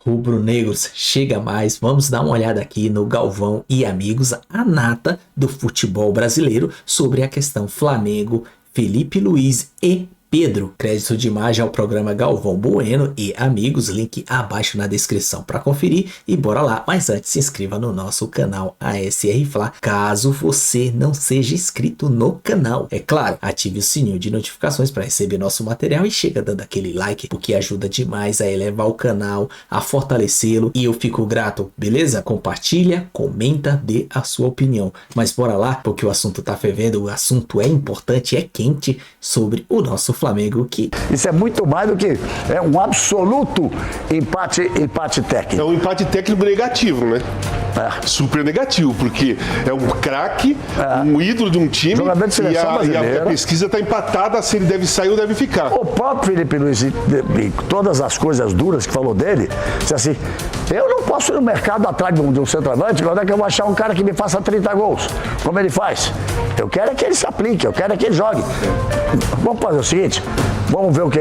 Rubro-negros, chega mais, vamos dar uma olhada aqui no Galvão e Amigos, a nata do futebol brasileiro sobre a questão Flamengo, Felipe Luiz e Pedro. Crédito de imagem ao programa Galvão Bueno e Amigos, link abaixo na descrição para conferir e bora lá. Mas antes, se inscreva no nosso canal ASR Fla, caso você não seja inscrito no canal. É claro, ative o sininho de notificações para receber nosso material e chega dando aquele like, porque ajuda demais a elevar o canal, a fortalecê-lo e eu fico grato, beleza? Compartilha, comenta, dê a sua opinião. Mas bora lá, porque o assunto tá fervendo, o assunto é importante, é quente sobre o nosso Flamengo. Que isso é muito mais do que um absoluto empate técnico. É um empate técnico negativo, né? Super negativo, porque é um craque, um ídolo de um time, jogador de seleção e a pesquisa está empatada se ele deve sair ou deve ficar. O próprio Felipe Luiz, e todas as coisas duras que falou dele, disse assim, eu não posso ir no mercado atrás de um centroavante, quando é que eu vou achar um cara que me faça 30 gols, como ele faz? Eu quero é que ele se aplique, eu quero é que ele jogue. Vamos fazer o seguinte, vamos ver o que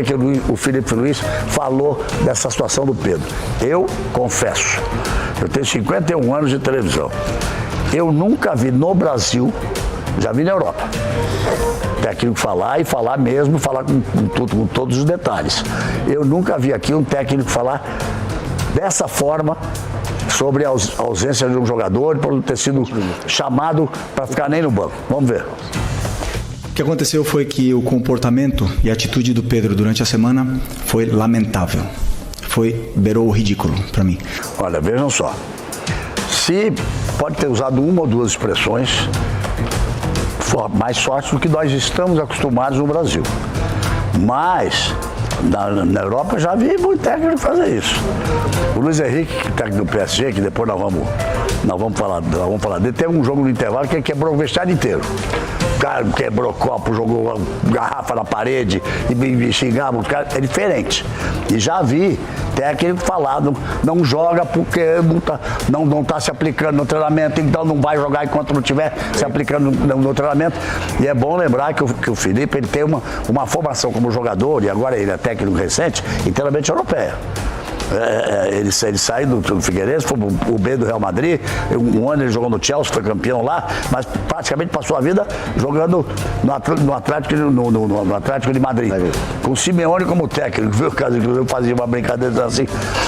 o Felipe Luiz falou dessa situação do Pedro. Eu confesso, eu tenho 51 anos de televisão. Eu nunca vi no Brasil, já vi na Europa, técnico falar e falar mesmo, falar com todos os detalhes. Eu nunca vi aqui um técnico falar dessa forma sobre a ausência de um jogador por ter sido chamado para ficar nem no banco. Vamos ver. O que aconteceu foi que o comportamento e a atitude do Pedro durante a semana foi lamentável. Beirou o ridículo para mim. Olha, vejam só. Se pode ter usado uma ou duas expressões mais fortes do que nós estamos acostumados no Brasil. Mas na Europa já vi muito técnico fazer isso. O Luiz Henrique, técnico do PSG, que depois nós vamos falar dele, teve um jogo no intervalo que ele quebrou o vestiário inteiro. O cara quebrou copo, jogou garrafa na parede e xingava o cara. É diferente. E já vi técnico falado, não joga porque não está se aplicando no treinamento, então não vai jogar enquanto não estiver se aplicando no treinamento. E é bom lembrar que o Felipe ele tem uma formação como jogador, e agora ele é técnico recente, inteiramente europeia. Ele saiu do Figueirense, foi o B do Real Madrid, um ano ele jogou no Chelsea, foi campeão lá, mas praticamente passou a vida jogando no Atlético de Madrid, com o Simeone como técnico, viu? Eu fazia uma brincadeira assim,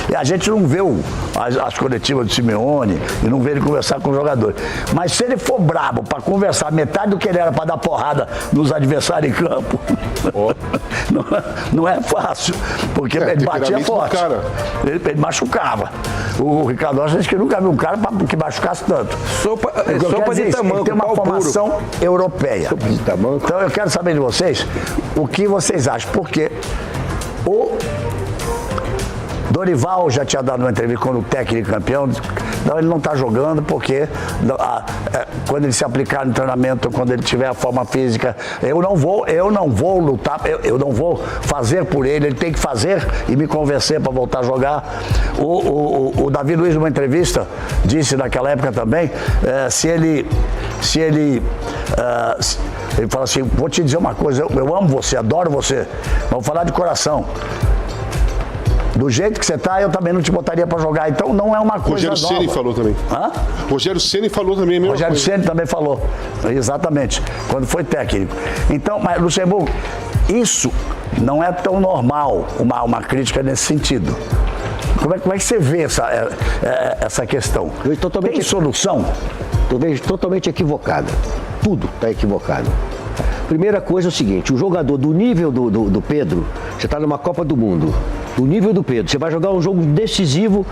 e a gente não vê as coletivas do Simeone e não vê ele conversar com o jogador, mas se ele for brabo para conversar metade do que ele era para dar porrada nos adversários em campo, não é fácil, porque ele batia forte. Ele machucava. O Ricardo Rocha disse que nunca viu um cara que machucasse tanto. Sopa de tamanco. Ele tem uma formação europeia. Sopa de tamanco. Então eu quero saber de vocês o que vocês acham. Porque o Dorival já tinha dado uma entrevista quando o técnico campeão. Não, ele não está jogando porque quando ele se aplicar no treinamento, quando ele tiver a forma física, eu não vou lutar, eu não vou fazer por ele tem que fazer e me convencer para voltar a jogar. O Davi Luiz, numa entrevista, disse naquela época também, ele fala assim, vou te dizer uma coisa, eu amo você, adoro você, vamos falar de coração. Do jeito que você tá, eu também não te botaria para jogar. Então não é uma coisa nova. Rogério Ceni falou também. Rogério Ceni falou também a mesma Rogério coisa. Ceni também falou. Exatamente. Quando foi técnico. Então, mas Luxemburgo, isso não é tão normal, uma crítica nesse sentido. Como é que você vê essa questão? Tem solução? Eu vejo totalmente equivocada. Tudo está equivocado. Primeira coisa é o seguinte, o jogador do nível do Pedro, você está numa Copa do Mundo, do nível do Pedro, você vai jogar um jogo decisivo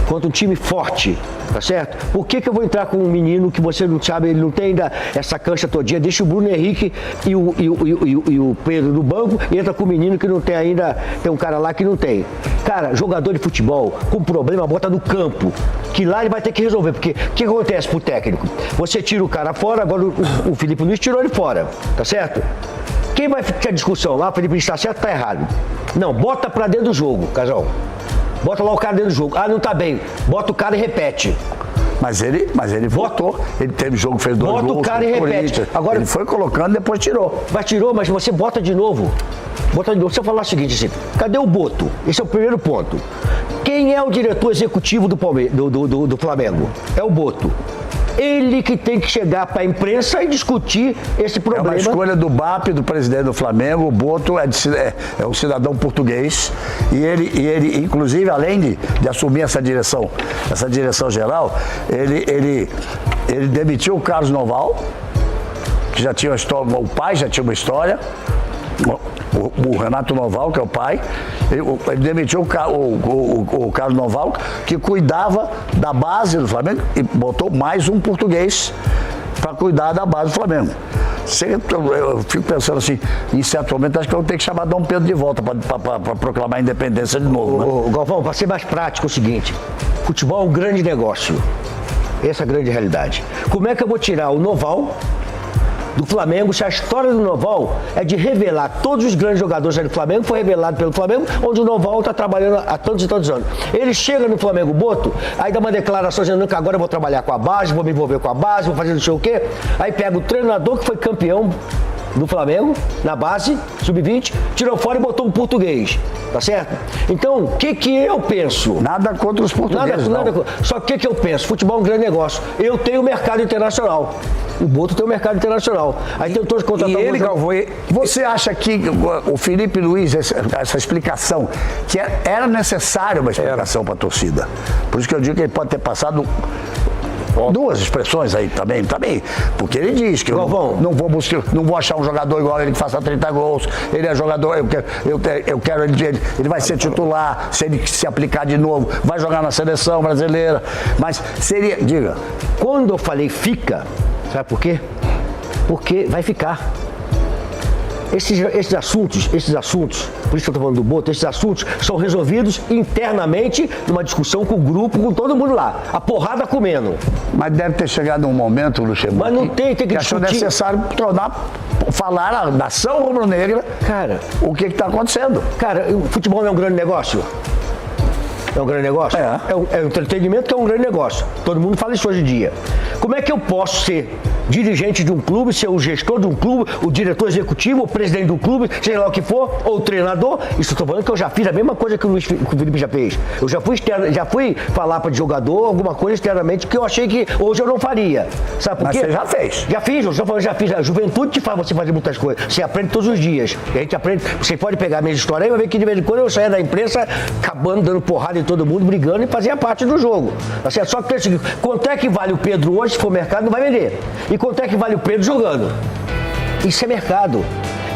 contra um time forte, tá certo? Por que eu vou entrar com um menino que você não sabe, ele não tem ainda essa cancha todinha, deixa o Bruno Henrique e o Pedro no banco e entra com o menino que não tem ainda, tem um cara lá que não tem. Cara, jogador de futebol com problema, bota no campo, que lá ele vai ter que resolver, porque o que acontece pro técnico? Você tira o cara fora, agora o Felipe Luiz tirou ele fora, tá certo? Quem vai ficar discussão lá, o Felipe Luiz tá certo, tá errado? Não, bota pra dentro do jogo, casal. Bota lá o cara dentro do jogo. Ah, não tá bem. Bota o cara e repete. Mas ele votou. Ele teve jogo, fez 2 gols. Bota o cara e repete. Agora, ele foi colocando, depois tirou. Mas tirou, mas você bota de novo. Bota de novo. Você falar o seguinte assim, cadê o Boto? Esse é o primeiro ponto. Quem é o diretor executivo do Flamengo? É o Boto. Ele que tem que chegar para a imprensa e discutir esse problema. É uma escolha do BAP, do presidente do Flamengo. O Boto é um cidadão português e ele inclusive, além de assumir essa direção geral, ele demitiu o Carlos Noval, que já tinha uma história, o pai já tinha uma história. O Renato Noval, que é o pai, ele demitiu o Carlos Noval, que cuidava da base do Flamengo, e botou mais um português para cuidar da base do Flamengo. Eu fico pensando assim, em certo momento, acho que eu vou ter que chamar Dom Pedro de volta para proclamar a independência de novo. Né? Galvão, para ser mais prático, é o seguinte: futebol é um grande negócio. Essa é a grande realidade. Como é que eu vou tirar o Noval do Flamengo, se a história do Noval é de revelar todos os grandes jogadores do Flamengo, foi revelado pelo Flamengo, onde o Noval está trabalhando há tantos e tantos anos. Ele chega no Flamengo Boto, aí dá uma declaração dizendo que agora eu vou trabalhar com a base, vou me envolver com a base, vou fazer não sei o quê. Aí pega o treinador que foi campeão do Flamengo, na base, sub-20, tirou fora e botou um português, tá certo? Então, o que eu penso? Nada contra os portugueses, Só que eu penso? Futebol é um grande negócio. Eu tenho mercado internacional. O Boto tem um mercado internacional. Aí tem todos os contratados. E ele, Galvão, você acha que o Felipe Luiz, essa explicação, que era necessária uma explicação para a torcida? Por isso que eu digo que ele pode ter passado duas expressões aí também, porque ele diz que não vou achar um jogador igual ele que faça 30 gols, ele é jogador, eu quero ele vai ser titular, se ele se aplicar de novo, vai jogar na seleção brasileira, mas seria, diga. Quando eu falei fica, sabe por quê? Porque vai ficar. Esses assuntos, por isso que eu estou falando do Boto, esses assuntos são resolvidos internamente numa discussão com o grupo, com todo mundo lá. A porrada comendo. Mas deve ter chegado um momento, Luxemburgo, mas não tem que achou necessário falar a nação rubro-negra, cara, o que está acontecendo. Cara, o futebol não é um grande negócio? É um grande negócio? É um entretenimento que é um grande negócio. Todo mundo fala isso hoje em dia. Como é que eu posso ser dirigente de um clube, ser o gestor de um clube, o diretor executivo, o presidente do clube, seja lá o que for, ou o treinador? Isso eu estou falando que eu já fiz a mesma coisa que o Felipe já fez. Eu já fui falar para o jogador alguma coisa externamente que eu achei que hoje eu não faria. Sabe por quê? Mas você já fez. Já fiz. A juventude te faz você fazer muitas coisas. Você aprende todos os dias. E a gente aprende. Você pode pegar a minha história e vai ver que de vez em quando eu saía da imprensa acabando dando porrada em todo mundo, brigando e fazia parte do jogo. Tá certo? Só que é o seguinte, quanto é que vale o Pedro hoje, se for mercado, não vai vender. E quanto é que vale o Pedro jogando? Isso é mercado.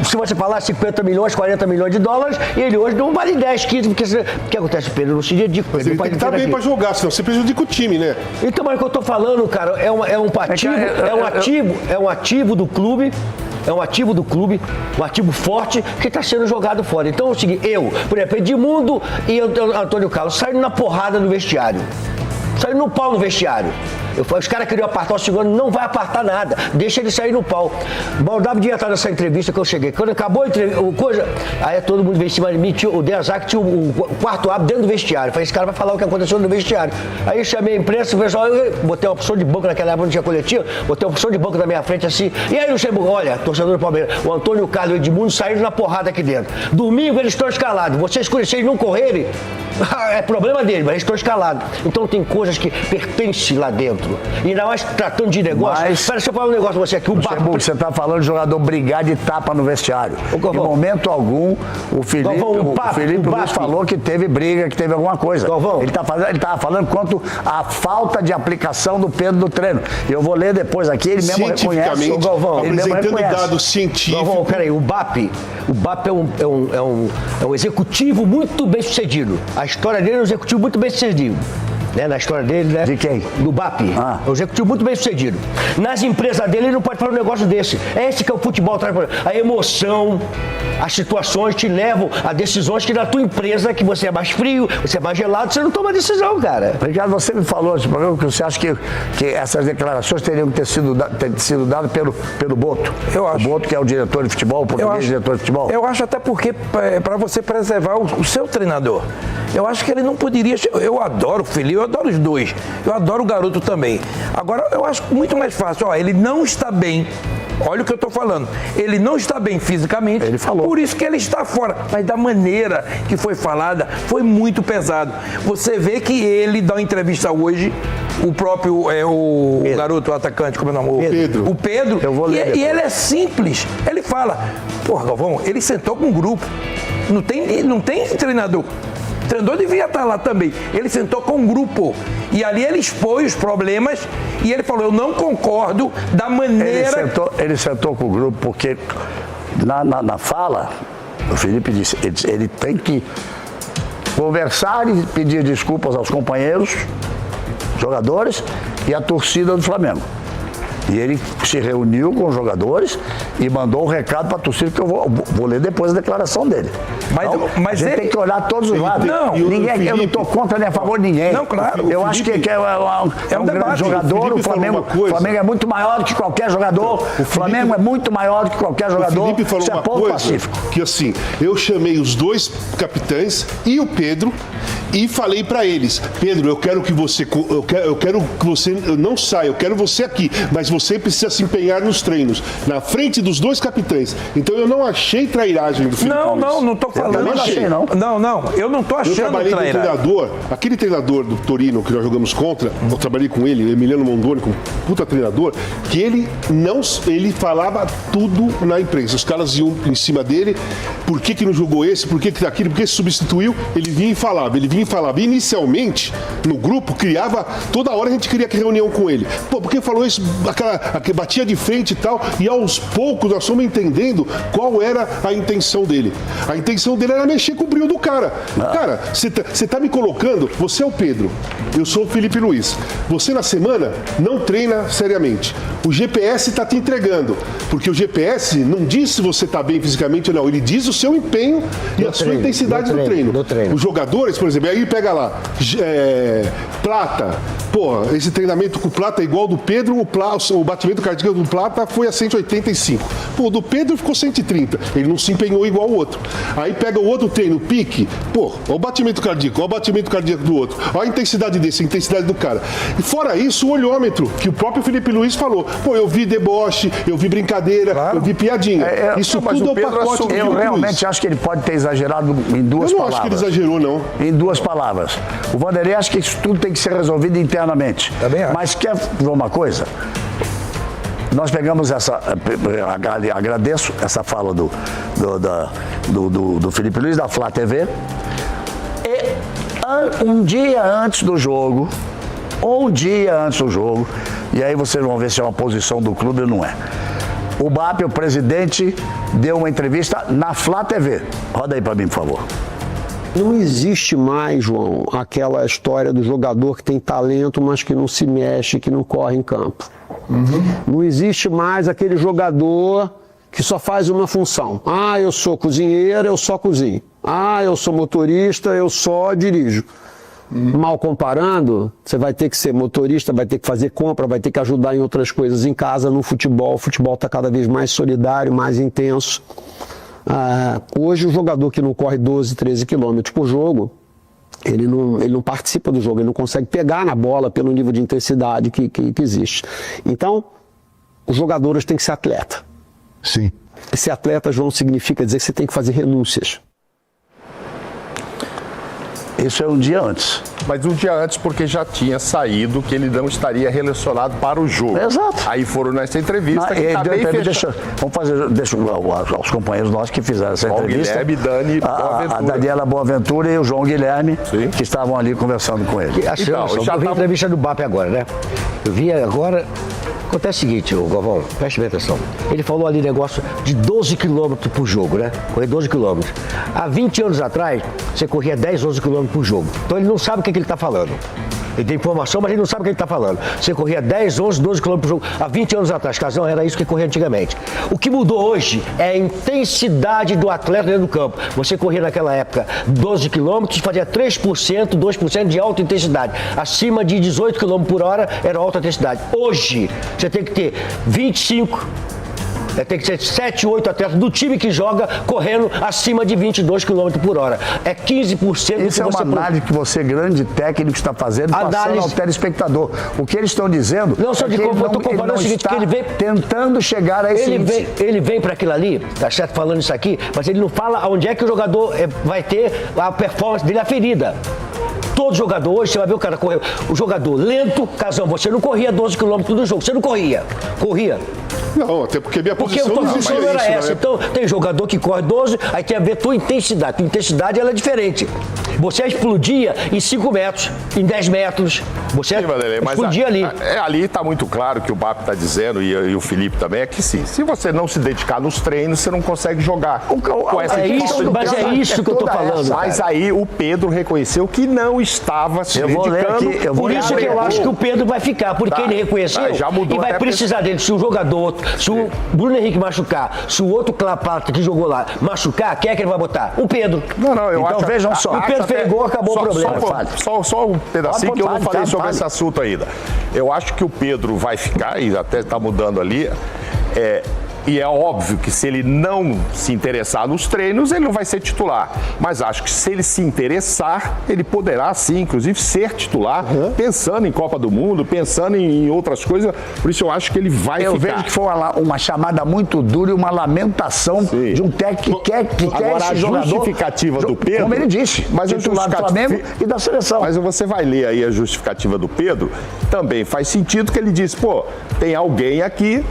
Se você falar 50 milhões, 40 milhões de dólares, ele hoje não vale 10, 15, porque o que acontece? O Pedro não se dedica. Mas ele tem que estar bem para jogar, senão você prejudica o time, né? Então, mas o que eu estou falando, cara, é um ativo do clube. É um ativo do clube, um ativo forte que está sendo jogado fora. Então é o seguinte, por exemplo, Edmundo e Antônio Carlos saíram na porrada no vestiário. Saíram no pau no vestiário. Os caras queriam apartar o segundo, não vai apartar nada, deixa ele sair no pau. Baldava devia estar nessa entrevista que eu cheguei. Quando acabou a entrevista, aí todo mundo veio em cima de mim, o Deazac tinha o quarto árbitro dentro do vestiário. Eu falei, esse cara vai falar o que aconteceu no vestiário. Aí eu chamei a imprensa, o pessoal, eu botei uma opção de banco naquela época, não tinha coletivo, botei uma opção de banco na minha frente assim. E aí, Luxemburgo, olha, torcedor do Palmeiras, o Antônio Carlos e o Edmundo saíram na porrada aqui dentro. Domingo eles estão escalados, vocês não correrem, é problema dele, mas eles estão escalados. Então tem coisas que pertencem lá dentro. E ainda mais tratando de negócio. Mas, deixa eu falar um negócio pra você aqui. Você está falando de jogador brigar de tapa no vestiário. Em momento algum, o Felipe Luiz falou que teve briga, que teve alguma coisa. Ele estava falando quanto à falta de aplicação do Pedro no treino. Eu vou ler depois aqui, ele mesmo reconhece. Apresentando dados científicos. Galvão, peraí, o BAP é um executivo muito bem sucedido. A história dele é um executivo muito bem sucedido. Né, na história dele, né? De quem? Do BAP. É um executivo muito bem sucedido. Nas empresas dele, ele não pode falar um negócio desse. É esse que é o futebol. A emoção, as situações te levam a decisões que na tua empresa, que você é mais frio, você é mais gelado, você não toma decisão, cara. Ricardo, você me falou nesse programa que você acha que essas declarações teriam que ter sido dadas pelo Boto. Eu acho. O Boto, que é o diretor de futebol, o português diretor de futebol. Eu acho até porque, para você preservar o seu treinador. Eu acho que ele não poderia... Eu adoro o Felipe, eu adoro os dois. Eu adoro o garoto também. Agora, eu acho muito mais fácil. Ó, ele não está bem. Olha o que eu estou falando. Ele não está bem fisicamente. Ele falou. Por isso que ele está fora. Mas da maneira que foi falada, foi muito pesado. Você vê que ele dá uma entrevista hoje, o próprio o garoto, o atacante, como é o nome? Pedro. O Pedro. Eu vou ler e ele é simples. Ele fala, porra, Galvão, ele sentou com um grupo. Não tem treinador. O treinador devia estar lá também. Ele sentou com um grupo. E ali ele expôs os problemas e ele falou, eu não concordo da maneira... Ele sentou com o grupo porque na fala, o Felipe disse, ele tem que conversar e pedir desculpas aos companheiros, jogadores e à torcida do Flamengo. E ele se reuniu com os jogadores e mandou um recado para a torcida que eu vou ler depois a declaração dele. Mas a gente tem que olhar todos os lados. Eu não estou contra nem a favor de ninguém. Não, claro. Eu acho que é um grande jogador. O Flamengo é muito maior do que qualquer jogador. O Flamengo é muito maior do que qualquer jogador. O Felipe falou uma coisa pacífico. Que assim, eu chamei os dois capitães e o Pedro e falei para eles, Pedro, eu quero que você não saia, eu quero você aqui, mas você precisa se empenhar nos treinos, na frente dos dois capitães. Então eu não achei trairagem do Felipe Luiz. Não estou falando. Eu não achei, não. Não, eu não estou achando trairagem. Eu trabalhei com um treinador, aquele treinador do Torino que nós jogamos contra, eu trabalhei com ele, Emiliano Mondoni, com um puta treinador, que ele falava tudo na imprensa. Os caras iam em cima dele, por que não jogou esse, por que aquilo, por que substituiu, ele vinha e falava. E inicialmente, no grupo, toda hora a gente queria reunião com ele. Pô, porque falou isso, batia de frente e tal, e aos poucos nós fomos entendendo qual era a intenção dele. A intenção dele era mexer com o brilho do cara. Cara, você tá me colocando, você é o Pedro, eu sou o Felipe Luiz. Você na semana não treina seriamente. O GPS tá te entregando, porque o GPS não diz se você tá bem fisicamente ou não, ele diz o seu empenho e a sua intensidade do treino. Os jogadores, por exemplo, aí pega lá, Plata, porra, esse treinamento com o Plata é igual ao do Pedro, o batimento cardíaco do Plata foi a 185. Pô, o do Pedro ficou 130, ele não se empenhou igual o outro. Aí pega o outro treino, pique, pô, olha o batimento cardíaco do outro, olha a intensidade desse, a intensidade do cara. E fora isso, o olhômetro, que o próprio Felipe Luiz falou, pô, eu vi deboche, eu vi brincadeira, eu vi piadinha. Isso tudo é o pacote do Felipe Luiz. Eu realmente acho que ele pode ter exagerado em duas palavras. Eu não acho que ele exagerou, não. Em duas palavras. O Vanderlei acha que isso tudo tem que ser resolvido internamente. Também acho. Mas quer ver uma coisa? Nós pegamos agradeço essa fala do Felipe Luiz, da Flá TV, e um dia antes do jogo, e aí vocês vão ver se é uma posição do clube ou não é. O BAP, o presidente, deu uma entrevista na Flá TV. Roda aí para mim, por favor. Não existe mais, João, aquela história do jogador que tem talento, mas que não se mexe, que não corre em campo. Não existe mais aquele jogador que só faz uma função. Ah, eu sou cozinheiro, eu só cozinho. Ah, eu sou motorista, eu só dirijo. Mal comparando, você vai ter que ser motorista, vai ter que fazer compra, vai ter que ajudar em outras coisas em casa, no futebol. O futebol está cada vez mais solidário, mais intenso. Hoje o jogador que não corre 12, 13 quilômetros por jogo, ele não participa do jogo, ele não consegue pegar na bola pelo nível de intensidade que existe. Então, os jogadores têm que ser atleta. Sim. Ser atleta, João, significa dizer que você tem que fazer renúncias. Isso é um dia antes. Mas um dia antes, porque já tinha saído que ele não estaria relacionado para o jogo. Exato. Aí foram nessa entrevista que tá bem fechado. Deixa os companheiros nossos que fizeram essa entrevista. Guilherme, Dani, Boaventura. A Daniela Boaventura e o João Guilherme, sim, que estavam ali conversando com ele. Eu vi a entrevista do BAP agora, né? Eu vi agora... Acontece o seguinte, Galvão, preste bem atenção. Ele falou ali negócio de 12 quilômetros por jogo, né? Correr 12 quilômetros. Há 20 anos atrás, você corria 10, 11 quilômetros por jogo. Então ele não sabe o que ele está falando. Ele tem informação, mas ele não sabe o que ele está falando. Você corria 10, 11, 12 quilômetros por jogo. Há 20 anos atrás, Casão, era isso que corria antigamente. O que mudou hoje é a intensidade do atleta dentro do campo. Você corria naquela época 12 quilômetros, fazia 3%, 2% de alta intensidade. Acima de 18 km por hora era alta intensidade. Hoje, você tem que ter 25, Tem que ser 7, 8 atletas do time que joga correndo acima de 22 km por hora. É 15% Isso é uma análise que você, grande técnico, está fazendo, passando ao telespectador. O que eles estão dizendo não, só de eu tô comparando o seguinte, que ele vem tentando chegar a esse ele vem para aquilo ali, tá certo, falando isso aqui, mas ele não fala onde é que o jogador vai ter a performance dele aferida. Todo jogador hoje, você vai ver o cara correr. O jogador lento, Casão, você não corria 12 km no jogo, você não corria. Corria. Não, até porque a minha posição porque a posição não era essa. Né? Então, tem jogador que corre 12, aí tem a ver tua intensidade. Tua intensidade, ela é diferente. Você explodia em 5 metros, em 10 metros. Você explodia ali. Ali está muito claro que o BAP está dizendo, e o Felipe também, é que sim. Se você não se dedicar nos treinos, você não consegue jogar. Mas é isso que eu estou falando. Mas aí o Pedro reconheceu que não estava se dedicando. Por isso que eu acho que o Pedro vai ficar, porque ele reconheceu já mudou, e vai precisar dele. Se o jogador, se o Bruno Henrique machucar, se o outro Clapata que jogou lá machucar, quem é que ele vai botar? O Pedro. Eu acho. Vejam só. O Pedro pegou, acabou o problema. Só um pedacinho que eu não falei sobre esse assunto ainda. Eu acho que o Pedro vai ficar, e até está mudando ali, e é óbvio que se ele não se interessar nos treinos, ele não vai ser titular. Mas acho que se ele se interessar, ele poderá sim, inclusive, ser titular, pensando em Copa do Mundo, pensando em outras coisas. Por isso eu acho que ele vai ficar. Eu vejo que foi uma chamada muito dura e uma lamentação de um técnico que quer agora, esse a jogador, justificativa do Pedro... Como ele disse, mas titular do Flamengo e da seleção. Mas você vai ler aí a justificativa do Pedro, também faz sentido que ele diz, tem alguém aqui...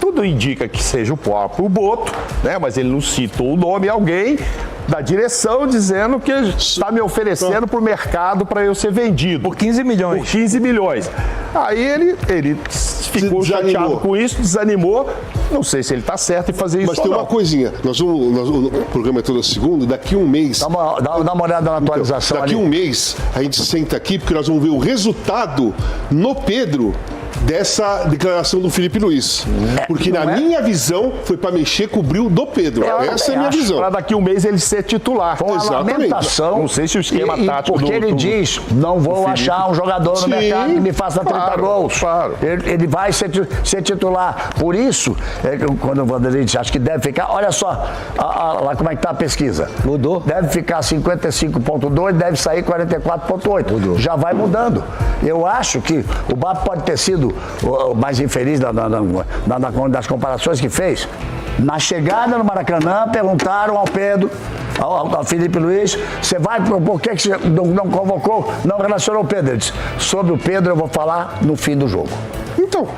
Tudo indica que seja o próprio Boto, né? Mas ele não citou o nome, alguém da direção dizendo que está me oferecendo para o mercado para eu ser vendido. Por 15 milhões. Por 15 milhões. Aí ele ficou chateado com isso, desanimou. Não sei se ele está certo em fazer isso. Mas tem uma coisinha. O programa é toda segunda, daqui um mês... Dá uma olhada na atualização daqui ali. Um mês a gente senta aqui porque nós vamos ver o resultado no Pedro dessa declaração do Felipe Luiz. Porque na minha visão foi para mexer com o brilho do Pedro. Essa é a minha visão. Para daqui um mês ele ser titular. Com a lamentação. Não sei se o esquema tático porque ele diz, não vou achar um jogador no mercado que me faça 30 gols. Claro. Ele vai ser titular. Por isso, quando o Vanderlei diz, acho que deve ficar, olha só, lá como é que está a pesquisa. Mudou. Deve ficar 55,2, deve sair 44,8. Já vai mudando. Eu acho que o BAP pode ter sido o mais infeliz das comparações que fez. Na chegada no Maracanã, perguntaram ao Pedro, ao Felipe Luiz, você vai por que você não convocou, não relacionou o Pedro? Ele disse, sobre o Pedro eu vou falar no fim do jogo. Então,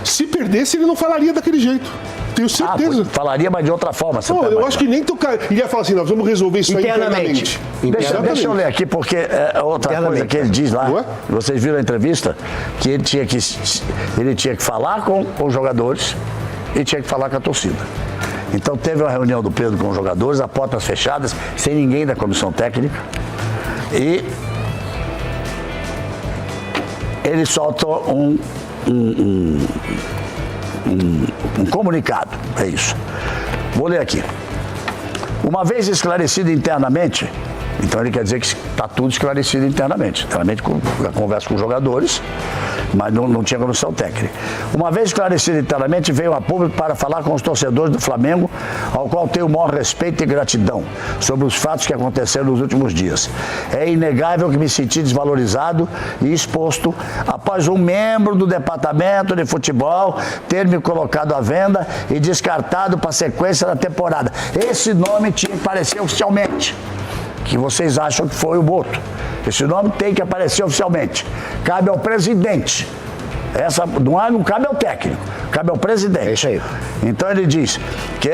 se perdesse, ele não falaria daquele jeito. Tenho certeza. Falaria, mas de outra forma. Eu acho que nem tocar. Ele ia falar assim, nós vamos resolver isso internamente. Deixa eu ler aqui, porque outra coisa que ele diz lá, vocês viram a entrevista, que ele tinha que falar com os jogadores e tinha que falar com a torcida. Então teve uma reunião do Pedro com os jogadores, a portas fechadas, sem ninguém da comissão técnica, e ele soltou um comunicado, é isso. Vou ler aqui. Uma vez esclarecido internamente, então ele quer dizer que está tudo esclarecido internamente conversa com os jogadores, mas não tinha comissão técnica. Uma vez esclarecido internamente, veio a público para falar com os torcedores do Flamengo, ao qual tenho o maior respeito e gratidão sobre os fatos que aconteceram nos últimos dias. É inegável que me senti desvalorizado e exposto após um membro do departamento de futebol ter me colocado à venda e descartado para a sequência da temporada. Esse nome tinha que aparecer oficialmente, que vocês acham que foi o Boto. Esse nome tem que aparecer oficialmente. Cabe ao presidente. Não cabe ao técnico, cabe ao presidente. É isso aí. Então ele diz que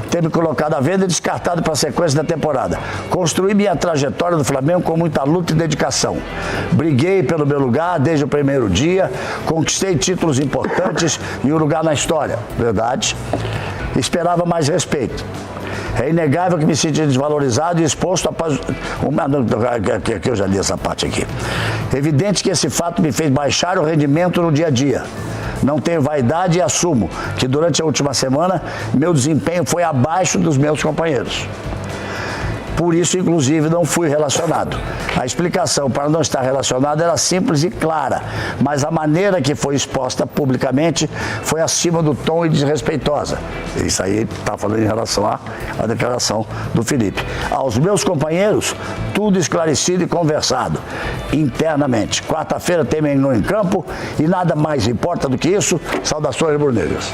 ter me colocado à venda e descartado para a sequência da temporada. Construí minha trajetória do Flamengo com muita luta e dedicação. Briguei pelo meu lugar desde o primeiro dia, conquistei títulos importantes e um lugar na história. Verdade. Esperava mais respeito. É inegável que me senti desvalorizado e exposto após... que eu já li essa parte aqui. Evidente que esse fato me fez baixar o rendimento no dia a dia. Não tenho vaidade e assumo que durante a última semana meu desempenho foi abaixo dos meus companheiros. Por isso, inclusive, não fui relacionado. A explicação para não estar relacionado era simples e clara, mas a maneira que foi exposta publicamente foi acima do tom e desrespeitosa. Isso aí está falando em relação à declaração do Felipe. Aos meus companheiros, tudo esclarecido e conversado internamente. Quarta-feira terminou em campo e nada mais importa do que isso. Saudações rubro-negras.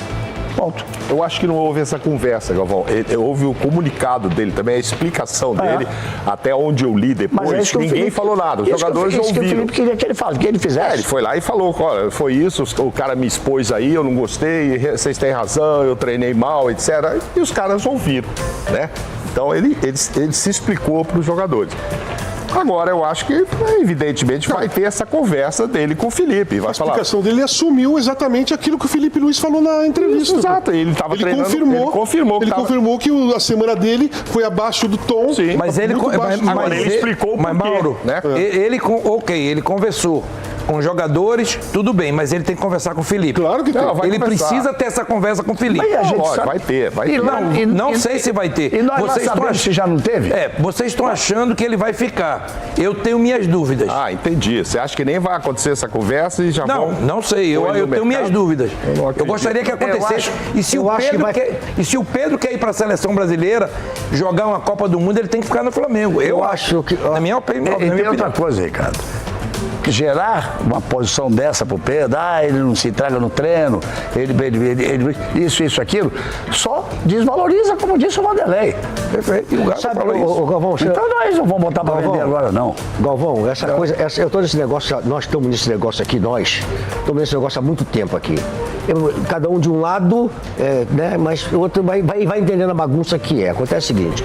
Ponto. Eu acho que não houve essa conversa, Galvão. Houve o comunicado dele também, a explicação dele, até onde eu li depois, ninguém Felipe, falou nada. Os jogadores ouviram. Que o Felipe queria que ele falasse, que ele fizesse. Ele foi lá e falou, olha, foi isso, o cara me expôs aí, eu não gostei, vocês têm razão, eu treinei mal, etc. E os caras ouviram, né? Então ele se explicou para os jogadores. Agora, eu acho que, evidentemente, vai ter essa conversa dele com o Felipe. Vai a explicação dele assumiu exatamente aquilo que o Felipe Luiz falou na entrevista. Exato, ele estava treinando. Ele confirmou que a semana dele foi abaixo do tom. Sim. Mas ele explicou o porquê. Mas, Mauro, né? Ele conversou com jogadores, tudo bem, mas ele tem que conversar com o Felipe. Claro que tem. Ele precisa ter essa conversa com o Felipe. Mas a gente sabe. Vai ter. Não sei se vai ter. E nós sabemos se já não teve? Vocês estão achando que ele vai ficar. Eu tenho minhas dúvidas. Ah, entendi. Você acha que nem vai acontecer essa conversa e já vão... Não sei. Eu tenho minhas dúvidas. Eu gostaria que acontecesse. E se o Pedro quer ir para a seleção brasileira, jogar uma Copa do Mundo, ele tem que ficar no Flamengo. Eu acho que... Na minha opinião. E tem outra coisa, Ricardo. Gerar uma posição dessa pro Pedro, ele não se entrega no treino, ele isso, aquilo, só desvaloriza, como disse o Vanderlei. Perfeito. Sabe, Galvão, então nós não vamos botar para vender agora, não. Galvão, eu tô nesse negócio, nós estamos nesse negócio aqui, estamos nesse negócio há muito tempo aqui. Cada um de um lado, né, mas o outro vai entendendo a bagunça que é. Acontece o seguinte,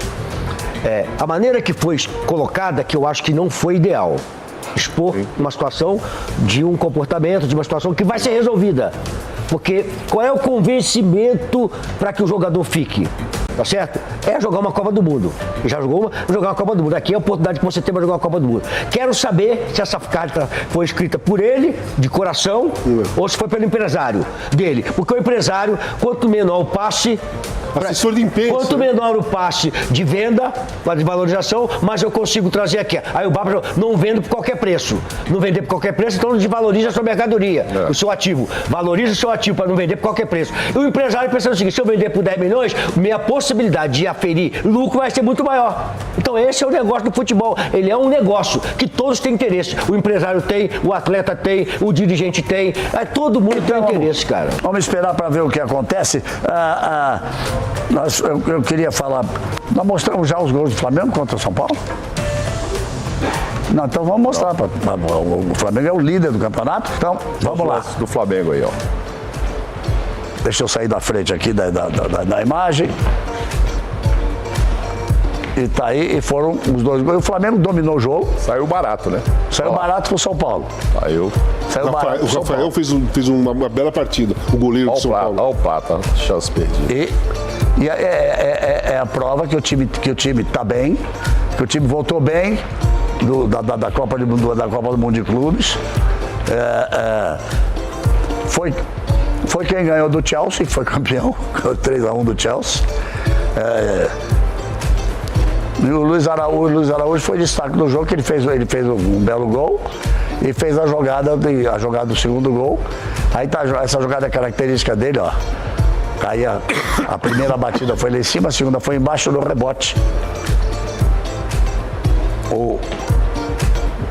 a maneira que foi colocada, que eu acho que não foi ideal, expor uma situação de um comportamento, de uma situação que vai ser resolvida. Porque qual é o convencimento para que o jogador fique? Tá certo? É jogar uma Copa do Mundo. Já jogou jogar uma Copa do Mundo. Aqui é a oportunidade que você tem para jogar uma Copa do Mundo. Quero saber se essa carta foi escrita por ele, de coração, ou se foi pelo empresário dele. Porque o empresário, quanto menor o passe, assessor de imprensa. Quanto menor o passe de venda, de valorização, mas eu consigo trazer aqui. Aí o Baba não vendo por qualquer preço. Não vender por qualquer preço, então desvaloriza a sua mercadoria, o seu ativo. Valoriza o seu ativo para não vender por qualquer preço. E o empresário pensando o seguinte, se eu vender por 10 milhões, minha possibilidade de aferir lucro vai ser muito maior. Então esse é o negócio do futebol. Ele é um negócio que todos têm interesse. O empresário tem, o atleta tem, o dirigente tem. Todo mundo tem interesse, cara. Vamos esperar para ver o que acontece. Eu queria falar, nós mostramos já os gols do Flamengo contra o São Paulo? Não, então vamos mostrar. O Flamengo é o líder do campeonato, então vamos lá. Do Flamengo aí, ó. Deixa eu sair da frente aqui da imagem. E tá aí, e foram os dois gols. O Flamengo dominou o jogo. Saiu barato, né? Saiu barato pro São Paulo. Saiu barato. O Rafael fez uma bela partida, o goleiro do São Paulo. Olha o Prata, chance perdida. E é a prova que o time tá bem, que o time voltou bem da Copa do Mundo de Clubes. Foi quem ganhou do Chelsea, que foi campeão, 3-1 do Chelsea. E o Luiz Araújo foi destaque do jogo, que ele fez um belo gol e fez a jogada do segundo gol. Aí tá, essa jogada é característica dele, ó. Aí a primeira batida foi lá em cima, a segunda foi embaixo do rebote. O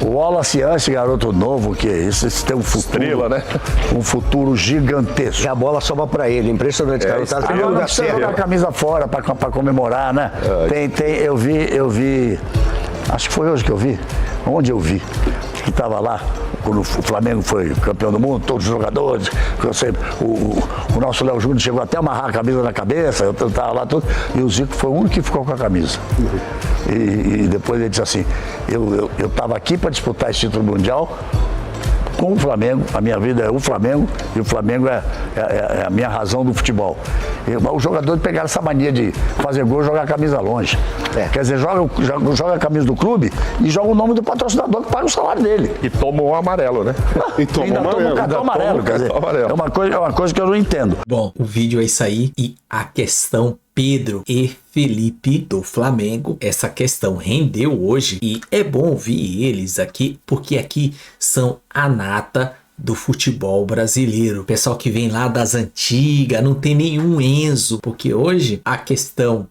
Wallace, esse garoto novo, que esse tem um futuro, estrela, né? Um futuro gigantesco. E a bola sobra pra ele, impressionante, cara. Ele não precisa jogar a camisa fora pra comemorar, né? Eu vi, acho que foi hoje que eu vi, onde eu vi, que tava lá, quando o Flamengo foi campeão do mundo, todos os jogadores, o nosso Léo Júnior chegou até a amarrar a camisa na cabeça, eu tava lá tudo, e o Zico foi o único que ficou com a camisa. E depois ele disse assim, eu estava aqui para disputar esse título mundial com o Flamengo, a minha vida é o Flamengo, e o Flamengo é a minha razão do futebol. Os jogadores pegaram essa mania de fazer gol e jogar a camisa longe. Quer dizer, joga a camisa do clube e joga o nome do patrocinador que paga o salário dele. E toma um amarelo, né? E toma Ainda toma um cartão amarelo. Quer dizer, é uma coisa que eu não entendo. Bom, o vídeo é isso aí e a questão Pedro e Felipe do Flamengo, essa questão rendeu hoje e é bom ouvir eles aqui, porque aqui são a nata do futebol brasileiro. Pessoal que vem lá das antigas, não tem nenhum Enzo, porque hoje a questão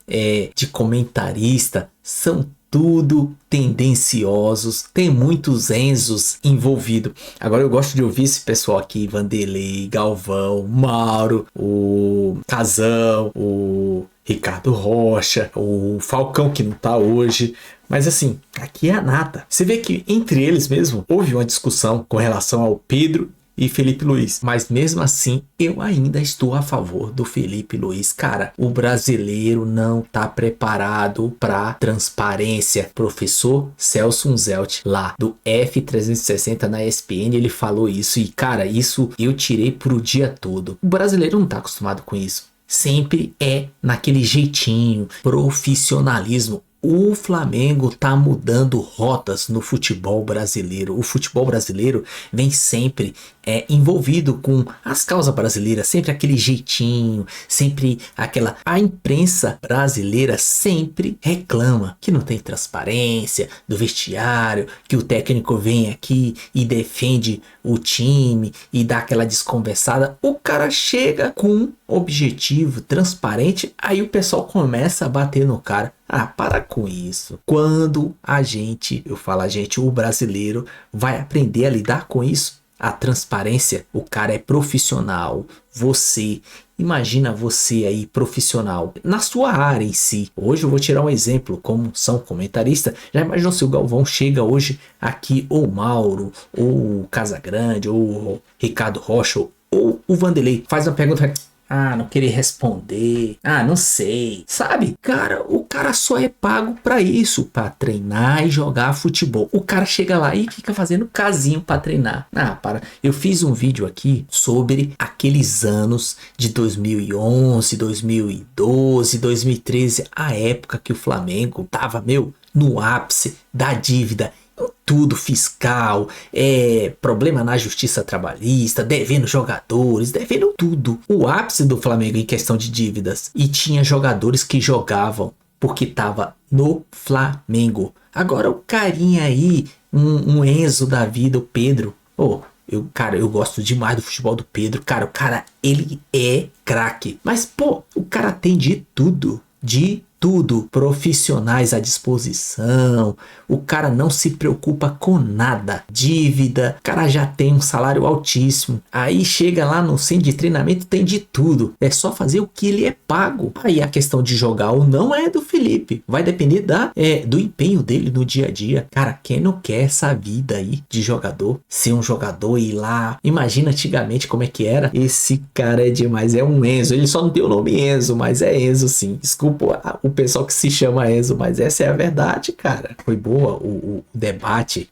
de comentarista são tudo tendenciosos, tem muitos Enzos envolvidos. Agora eu gosto de ouvir esse pessoal aqui, Vanderlei, Galvão, Mauro, o Casão, o Ricardo Rocha, o Falcão que não tá hoje. Mas assim, aqui é a nata. Você vê que entre eles mesmo houve uma discussão com relação ao Pedro e Felipe Luiz. Mas mesmo assim, eu ainda estou a favor do Felipe Luiz. Cara, o brasileiro não tá preparado para transparência. Professor Celso Unzelt, lá do F360 na ESPN, ele falou isso. E cara, isso eu tirei pro dia todo. O brasileiro não tá acostumado com isso. Sempre é naquele jeitinho, profissionalismo. O Flamengo tá mudando rotas no futebol brasileiro. O futebol brasileiro vem sempre envolvido com as causas brasileiras, sempre aquele jeitinho, sempre aquela... A imprensa brasileira sempre reclama que não tem transparência do vestiário, que o técnico vem aqui e defende o time e dá aquela desconversada. O cara chega com objetivo transparente, aí o pessoal começa a bater no cara. Ah, para com isso. Quando o brasileiro vai aprender a lidar com isso? A transparência, o cara é profissional. Imagina você aí profissional na sua área em si. Hoje eu vou tirar um exemplo, como são comentarista. Já imaginou se o Galvão chega hoje aqui, ou Mauro, ou o Casagrande, ou o Ricardo Rocha, ou o Vanderlei, faz uma pergunta... Ah, não queria responder. Ah, não sei. Sabe? Cara, o cara só é pago pra isso, pra treinar e jogar futebol. O cara chega lá e fica fazendo casinho pra treinar. Ah, para. Eu fiz um vídeo aqui sobre aqueles anos de 2011, 2012, 2013, a época que o Flamengo tava, no ápice da dívida. Tudo fiscal, problema na justiça trabalhista, devendo jogadores, devendo tudo. O ápice do Flamengo em questão de dívidas. E tinha jogadores que jogavam porque tava no Flamengo. Agora o carinha aí, um Enzo da vida, o Pedro. Eu gosto demais do futebol do Pedro. Cara, o cara, ele é craque. Mas, o cara tem de tudo. Profissionais à disposição, o cara não se preocupa com nada, dívida, o cara já tem um salário altíssimo, aí chega lá no centro de treinamento, tem de tudo, é só fazer o que ele é pago. Aí a questão de jogar ou não é do Felipe, vai depender do empenho dele no dia a dia. Cara, quem não quer essa vida aí de jogador, ser um jogador e ir lá, imagina antigamente como é que era. Esse cara é demais, é um Enzo, ele só não tem o nome Enzo, mas é Enzo sim, desculpa o pessoal que se chama Enzo, mas essa é a verdade, cara. Foi boa o debate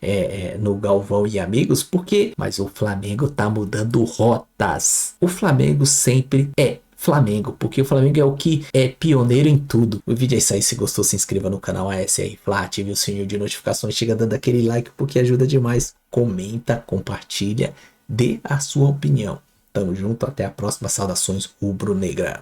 no Galvão e Amigos, porque mas o Flamengo tá mudando rotas. O Flamengo sempre é Flamengo, porque o Flamengo é o que é pioneiro em tudo. O vídeo é isso aí, se gostou se inscreva no canal ASR Fla, ative o sininho de notificações, chega dando aquele like porque ajuda demais. Comenta, compartilha, dê a sua opinião. Tamo junto, até a próxima, saudações rubro-negra.